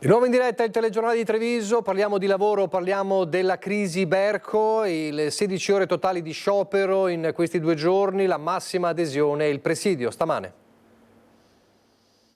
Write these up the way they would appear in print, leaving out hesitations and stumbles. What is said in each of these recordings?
Di nuovo in diretta il telegiornale di Treviso, parliamo di lavoro, parliamo della crisi Berco, le 16 ore totali di sciopero in questi 2 giorni, la massima adesione e il presidio stamane.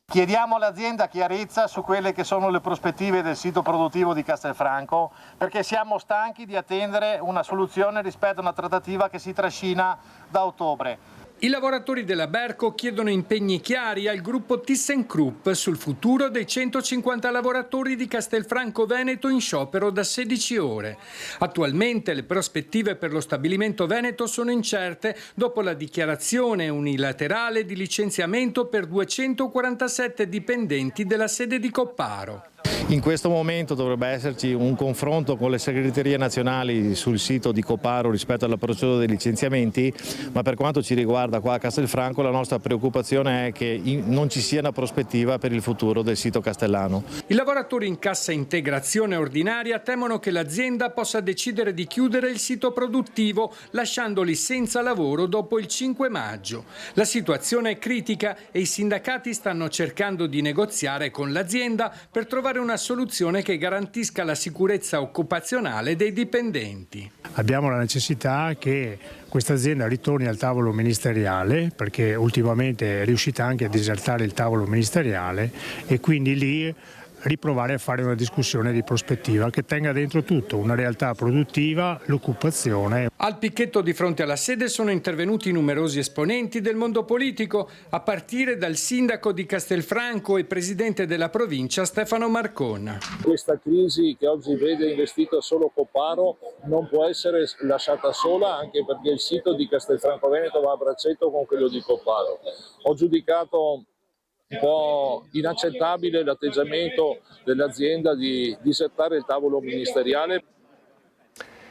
Chiediamo all'azienda chiarezza su quelle che sono le prospettive del sito produttivo di Castelfranco, perché siamo stanchi di attendere una soluzione rispetto a una trattativa che si trascina da ottobre. I lavoratori della Berco chiedono impegni chiari al gruppo ThyssenKrupp sul futuro dei 150 lavoratori di Castelfranco Veneto in sciopero da 16 ore. Attualmente le prospettive per lo stabilimento veneto sono incerte dopo la dichiarazione unilaterale di licenziamento per 247 dipendenti della sede di Copparo. In questo momento dovrebbe esserci un confronto con le segreterie nazionali sul sito di Copparo rispetto alla procedura dei licenziamenti, ma per quanto ci riguarda qua a Castelfranco la nostra preoccupazione è che non ci sia una prospettiva per il futuro del sito castellano. I lavoratori in cassa integrazione ordinaria temono che l'azienda possa decidere di chiudere il sito produttivo lasciandoli senza lavoro dopo il 5 maggio. La situazione è critica e i sindacati stanno cercando di negoziare con l'azienda per trovare una soluzione che garantisca la sicurezza occupazionale dei dipendenti. Abbiamo la necessità che questa azienda ritorni al tavolo ministeriale, perché ultimamente è riuscita anche a disertare il tavolo ministeriale, e quindi lì riprovare a fare una discussione di prospettiva che tenga dentro tutto, una realtà produttiva, l'occupazione. Al picchetto di fronte alla sede sono intervenuti numerosi esponenti del mondo politico, a partire dal sindaco di Castelfranco e presidente della provincia Stefano Marcon. Questa crisi che oggi vede investito solo Copparo non può essere lasciata sola, anche perché il sito di Castelfranco Veneto va a braccetto con quello di Copparo. Ho giudicato un po' inaccettabile l'atteggiamento dell'azienda di disertare il tavolo ministeriale.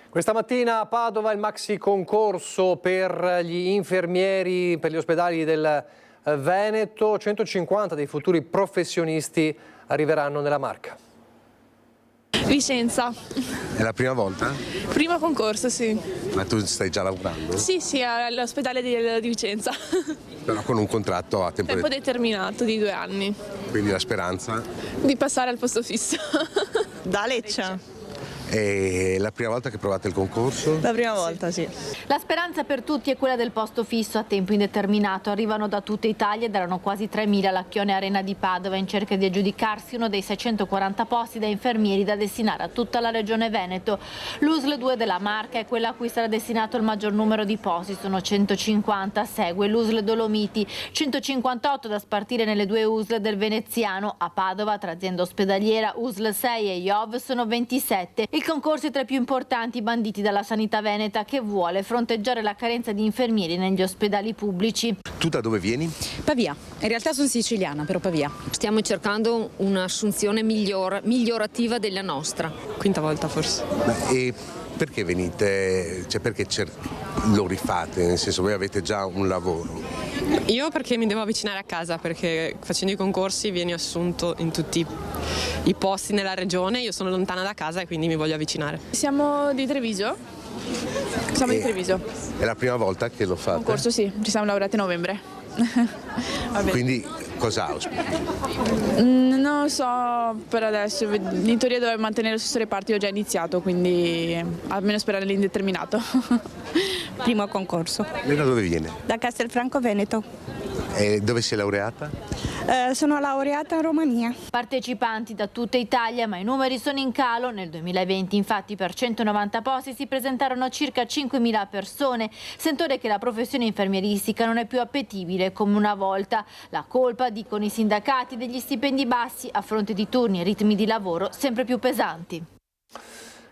Questa mattina a Padova il maxi concorso per gli infermieri per gli ospedali del Veneto, 150 dei futuri professionisti arriveranno nella Marca. Vicenza. È la prima volta? Primo concorso, sì. Ma tu stai già lavorando? Sì, all'ospedale di Vicenza. Però con un contratto a tempo determinato di 2 anni. Quindi la speranza? Di passare al posto fisso. Da Lecce. È la prima volta che provate il concorso? La prima volta, sì. La speranza per tutti è quella del posto fisso a tempo indeterminato. Arrivano da tutta Italia ed erano quasi 3.000 alla Chione Arena di Padova in cerca di aggiudicarsi uno dei 640 posti da infermieri da destinare a tutta la regione Veneto. L'USL 2 della Marca è quella a cui sarà destinato il maggior numero di posti, sono 150. Segue l'USL Dolomiti, 158 da spartire nelle 2 USL del Veneziano. A Padova, tra azienda ospedaliera, USL 6 e IOV sono 27. Il concorso è tra i più importanti banditi dalla sanità veneta, che vuole fronteggiare la carenza di infermieri negli ospedali pubblici. Tu da dove vieni? Pavia. In realtà sono siciliana, però Pavia. Stiamo cercando un'assunzione migliorativa della nostra. Quinta volta forse. E perché venite, perché lo rifate? Nel senso, voi avete già un lavoro? Io perché mi devo avvicinare a casa, perché facendo i concorsi vieni assunto in tutti i posti nella regione, io sono lontana da casa e quindi mi voglio avvicinare. Siamo di Treviso. Siamo di Treviso. È la prima volta che lo fate? Concorso sì, ci siamo laureati a novembre. Quindi cosa auspichi? Non lo so per adesso, in teoria dovrei mantenere lo stesso reparto, io ho già iniziato, quindi almeno sperare l'indeterminato. Primo concorso. Lei da dove viene? Da Castelfranco Veneto. E dove sei laureata? Sono laureata in Romania. Partecipanti da tutta Italia, ma i numeri sono in calo. Nel 2020 infatti per 190 posti si presentarono circa 5.000 persone, settore che la professione infermieristica non è più appetibile come una volta. La colpa, dicono i sindacati, degli stipendi bassi a fronte di turni e ritmi di lavoro sempre più pesanti.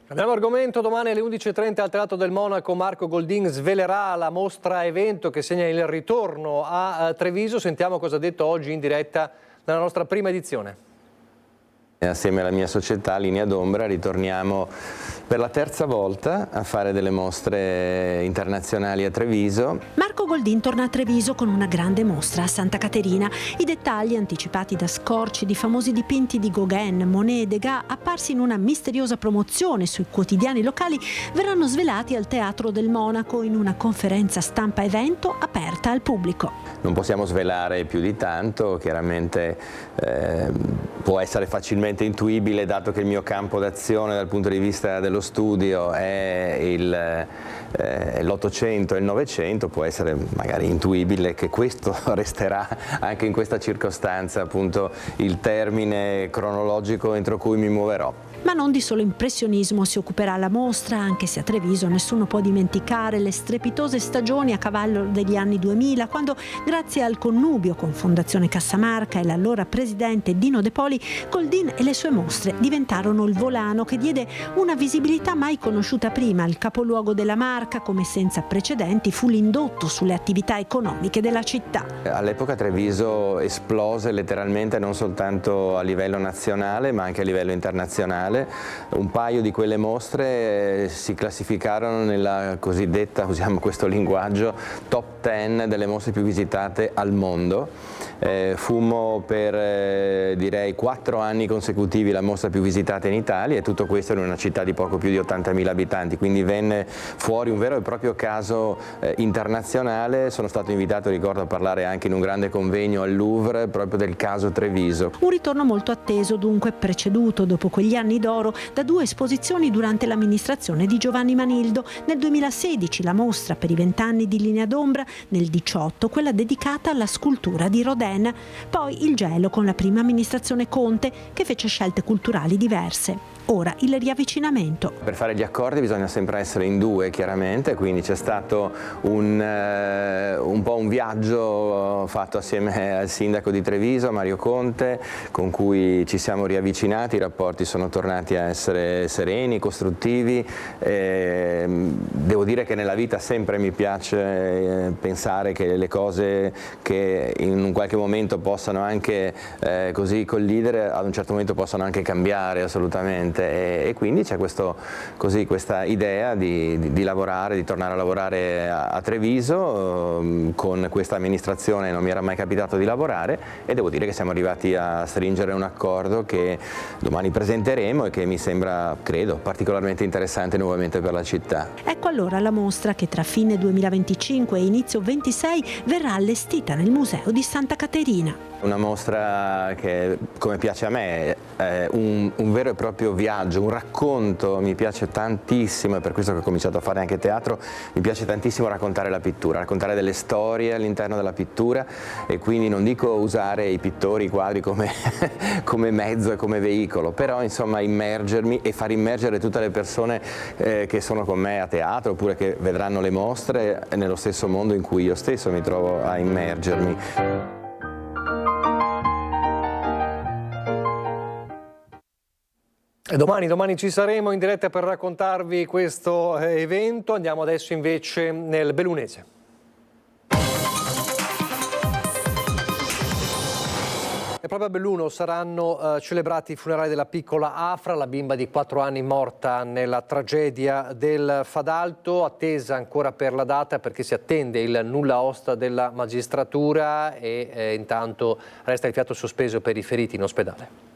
Cambiamo argomento, domani alle 11:30 al Teatro del Monaco Marco Goldin svelerà la mostra evento che segna il ritorno a Treviso. Sentiamo cosa ha detto oggi in diretta nella nostra prima edizione. Assieme alla mia società Linea d'Ombra ritorniamo per la 3ª volta a fare delle mostre internazionali a Treviso. Marco Goldin torna a Treviso con una grande mostra a Santa Caterina. I dettagli, anticipati da scorci di famosi dipinti di Gauguin, Monet e Degas, apparsi in una misteriosa promozione sui quotidiani locali, verranno svelati al Teatro del Monaco in una conferenza stampa evento aperta al pubblico. Non possiamo svelare più di tanto, chiaramente può essere facilmente intuibile, dato che il mio campo d'azione dal punto di vista dello studio è l'Ottocento e il Novecento, può essere magari intuibile che questo resterà anche in questa circostanza appunto il termine cronologico entro cui mi muoverò. Ma non di solo impressionismo si occuperà la mostra, anche se a Treviso nessuno può dimenticare le strepitose stagioni a cavallo degli anni 2000, quando grazie al connubio con Fondazione Cassamarca e l'allora presidente Dino De Poli, Goldin e le sue mostre diventarono il volano che diede una visibilità mai conosciuta prima al capoluogo della Marca, come senza precedenti fu l'indotto sulle attività economiche della città. All'epoca Treviso esplose letteralmente non soltanto a livello nazionale ma anche a livello internazionale. Un paio di quelle mostre si classificarono nella cosiddetta, usiamo questo linguaggio, top 10 delle mostre più visitate al mondo. Fummo per direi 4 anni consecutivi la mostra più visitata in Italia, e tutto questo in una città di poco più di 80.000 abitanti, quindi venne fuori un vero e proprio caso internazionale. Sono stato invitato, ricordo, a parlare anche in un grande convegno al Louvre proprio del caso Treviso. Un ritorno molto atteso, dunque, preceduto dopo quegli anni d'oro da 2 esposizioni durante l'amministrazione di Giovanni Manildo. Nel 2016 la mostra per i 20 anni di Linea d'Ombra, nel 2018 quella dedicata alla scultura di Rodin, poi il gelo con la prima amministrazione Conte, che fece scelte culturali diverse. Ora il riavvicinamento. Per fare gli accordi bisogna sempre essere in 2, chiaramente, quindi c'è stato un po' un viaggio fatto assieme al sindaco di Treviso, Mario Conte, con cui ci siamo riavvicinati, i rapporti sono tornati a essere sereni, costruttivi. Devo dire che nella vita sempre mi piace pensare che le cose che in un qualche momento possano anche così collidere, ad un certo momento possano anche cambiare assolutamente. E quindi c'è questa idea di lavorare, di tornare a lavorare a Treviso. Con questa amministrazione non mi era mai capitato di lavorare, e devo dire che siamo arrivati a stringere un accordo che domani presenteremo e che mi sembra, credo, particolarmente interessante nuovamente per la città. Ecco allora la mostra che tra fine 2025 e inizio 26 verrà allestita nel Museo di Santa Caterina. Una mostra che, come piace a me, è un vero e proprio viaggio, un racconto. Mi piace tantissimo, è per questo che ho cominciato a fare anche teatro, mi piace tantissimo raccontare la pittura, raccontare delle storie all'interno della pittura, e quindi non dico usare i pittori, i quadri come mezzo e come veicolo, però insomma immergermi e far immergere tutte le persone che sono con me a teatro oppure che vedranno le mostre nello stesso mondo in cui io stesso mi trovo a immergermi. Domani ci saremo in diretta per raccontarvi questo evento. Andiamo adesso invece nel Bellunese. E proprio a Belluno saranno celebrati i funerali della piccola Afra, la bimba di 4 anni morta nella tragedia del Fadalto, attesa ancora per la data perché si attende il nulla osta della magistratura e intanto resta il fiato sospeso per i feriti in ospedale.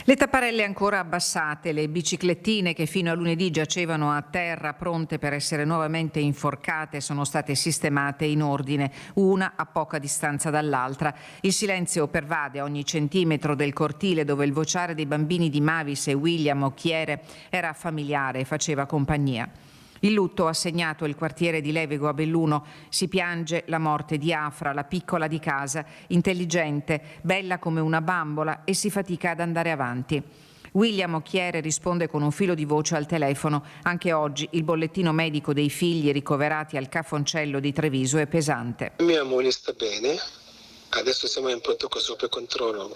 Le tapparelle ancora abbassate, le biciclettine che fino a lunedì giacevano a terra pronte per essere nuovamente inforcate sono state sistemate in ordine, una a poca distanza dall'altra. Il silenzio pervade ogni centimetro del cortile dove il vociare dei bambini di Mavis e William Occhiere era familiare e faceva compagnia. Il lutto ha segnato il quartiere di Levego a Belluno. Si piange la morte di Afra, la piccola di casa, intelligente, bella come una bambola, e si fatica ad andare avanti. William Occhiere risponde con un filo di voce al telefono. Anche oggi il bollettino medico dei figli ricoverati al Cafoncello di Treviso è pesante. Mia moglie sta bene, adesso siamo in pronto super controllo.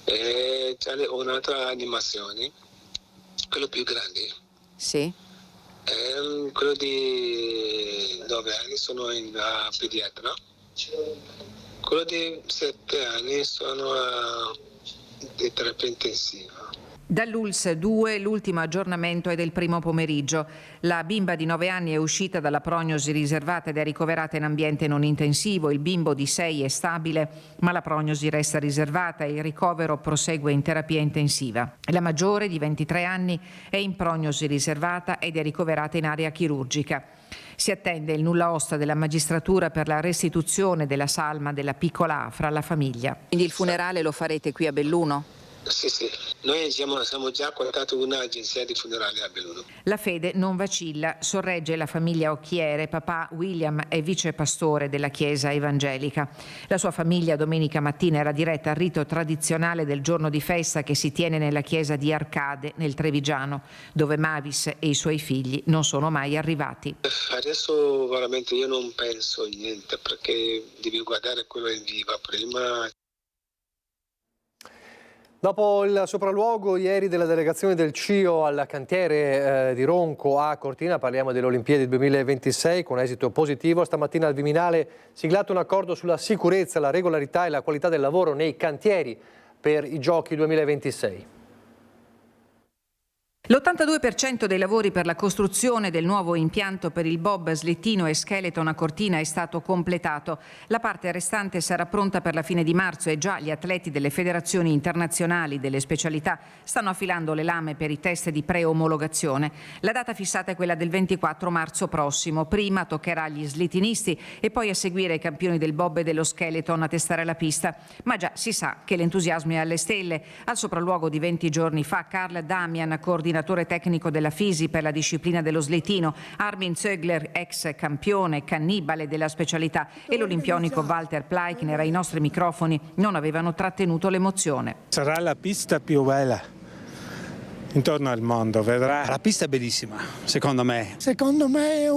C'è un'altra animazione, quello più grande. Sì. Quello di 9 anni sono in pediatra, quello di 7 anni sono in terapia intensiva. Dall'ULSS 2 l'ultimo aggiornamento è del primo pomeriggio. La bimba di 9 anni è uscita dalla prognosi riservata ed è ricoverata in ambiente non intensivo. Il bimbo di 6 è stabile, ma la prognosi resta riservata e il ricovero prosegue in terapia intensiva. La maggiore, di 23 anni, è in prognosi riservata ed è ricoverata in area chirurgica. Si attende il nulla osta della magistratura per la restituzione della salma della piccola Afra alla famiglia. Quindi il funerale lo farete qui a Belluno? Sì, noi siamo già contattati con un'agenzia di funerali a Belluno. La fede non vacilla, sorregge la famiglia Occhiere. Papà William è vicepastore della Chiesa evangelica. La sua famiglia domenica mattina era diretta al rito tradizionale del giorno di festa che si tiene nella chiesa di Arcade, nel Trevigiano, dove Mavis e i suoi figli non sono mai arrivati. Adesso veramente io non penso niente, perché devi guardare quello in viva prima. Dopo il sopralluogo ieri della delegazione del CIO al cantiere di Ronco a Cortina, parliamo delle Olimpiadi 2026 con esito positivo. Stamattina al Viminale siglato un accordo sulla sicurezza, la regolarità e la qualità del lavoro nei cantieri per i Giochi 2026. L'82% dei lavori per la costruzione del nuovo impianto per il bob slittino e skeleton a Cortina è stato completato. La parte restante sarà pronta per la fine di marzo e già gli atleti delle federazioni internazionali delle specialità stanno affilando le lame per i test di preomologazione. La data fissata è quella del 24 marzo prossimo. Prima toccherà agli slittinisti e poi a seguire i campioni del bob e dello skeleton a testare la pista. Ma già si sa che l'entusiasmo è alle stelle. Al sopralluogo di 20 giorni fa, Karl Damian, coordinatore tecnico della FISI per la disciplina dello slittino, Armin Zögler, ex campione cannibale della specialità, e l'olimpionico Walter Pleikner ai nostri microfoni non avevano trattenuto l'emozione. Sarà la pista più bella intorno al mondo, vedrà. La pista è bellissima, secondo me. Secondo me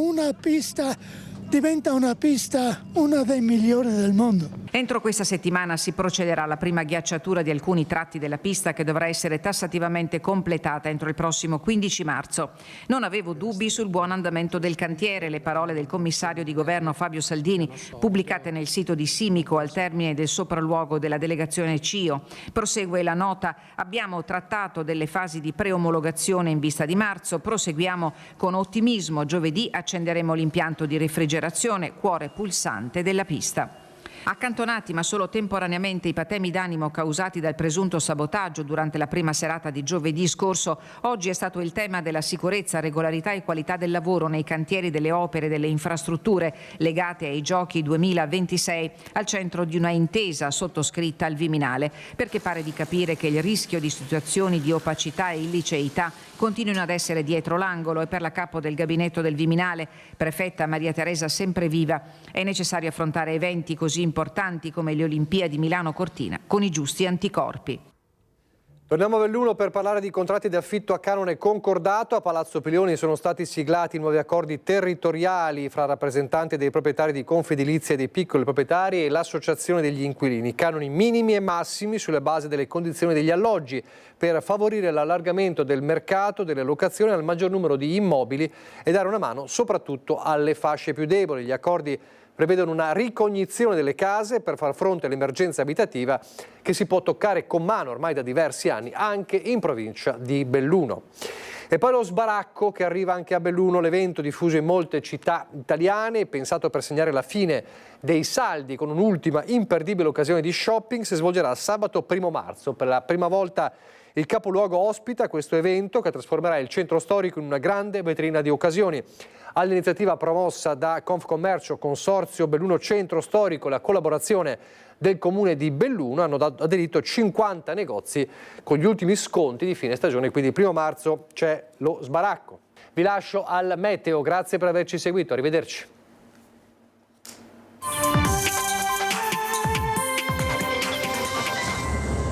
diventa una pista una dei migliori del mondo. Entro questa settimana si procederà alla prima ghiacciatura di alcuni tratti della pista che dovrà essere tassativamente completata entro il prossimo 15 marzo. Non avevo dubbi sul buon andamento del cantiere, le parole del commissario di governo Fabio Saldini, pubblicate nel sito di Simico al termine del sopralluogo della delegazione CIO. Prosegue la nota: abbiamo trattato delle fasi di preomologazione in vista di marzo, proseguiamo con ottimismo, giovedì accenderemo l'impianto di refrigerazione, cuore pulsante della pista. Accantonati ma solo temporaneamente i patemi d'animo causati dal presunto sabotaggio durante la prima serata di giovedì scorso, oggi è stato il tema della sicurezza, regolarità e qualità del lavoro nei cantieri delle opere e delle infrastrutture legate ai Giochi 2026 al centro di una intesa sottoscritta al Viminale, perché pare di capire che il rischio di situazioni di opacità e illiceità continuino ad essere dietro l'angolo e per la capo del gabinetto del Viminale, prefetta Maria Teresa Sempreviva, è necessario affrontare eventi così importanti come le Olimpiadi Milano-Cortina con i giusti anticorpi. Torniamo a Belluno per parlare di contratti di affitto a canone concordato. A Palazzo Pilioni sono stati siglati nuovi accordi territoriali fra rappresentanti dei proprietari di Confedilizia e dei piccoli proprietari e l'associazione degli inquilini. Canoni minimi e massimi sulle basi delle condizioni degli alloggi per favorire l'allargamento del mercato delle locazioni al maggior numero di immobili e dare una mano soprattutto alle fasce più deboli. Gli accordi prevedono una ricognizione delle case per far fronte all'emergenza abitativa che si può toccare con mano ormai da diversi anni anche in provincia di Belluno. E poi lo sbaracco che arriva anche a Belluno, l'evento diffuso in molte città italiane, pensato per segnare la fine dei saldi con un'ultima imperdibile occasione di shopping, si svolgerà sabato 1 marzo. Per la prima volta il capoluogo ospita questo evento che trasformerà il centro storico in una grande vetrina di occasioni. All'iniziativa promossa da Confcommercio, Consorzio Belluno Centro Storico e la collaborazione del Comune di Belluno hanno aderito 50 negozi con gli ultimi sconti di fine stagione, quindi il 1 marzo c'è lo sbaracco. Vi lascio al meteo, grazie per averci seguito, arrivederci.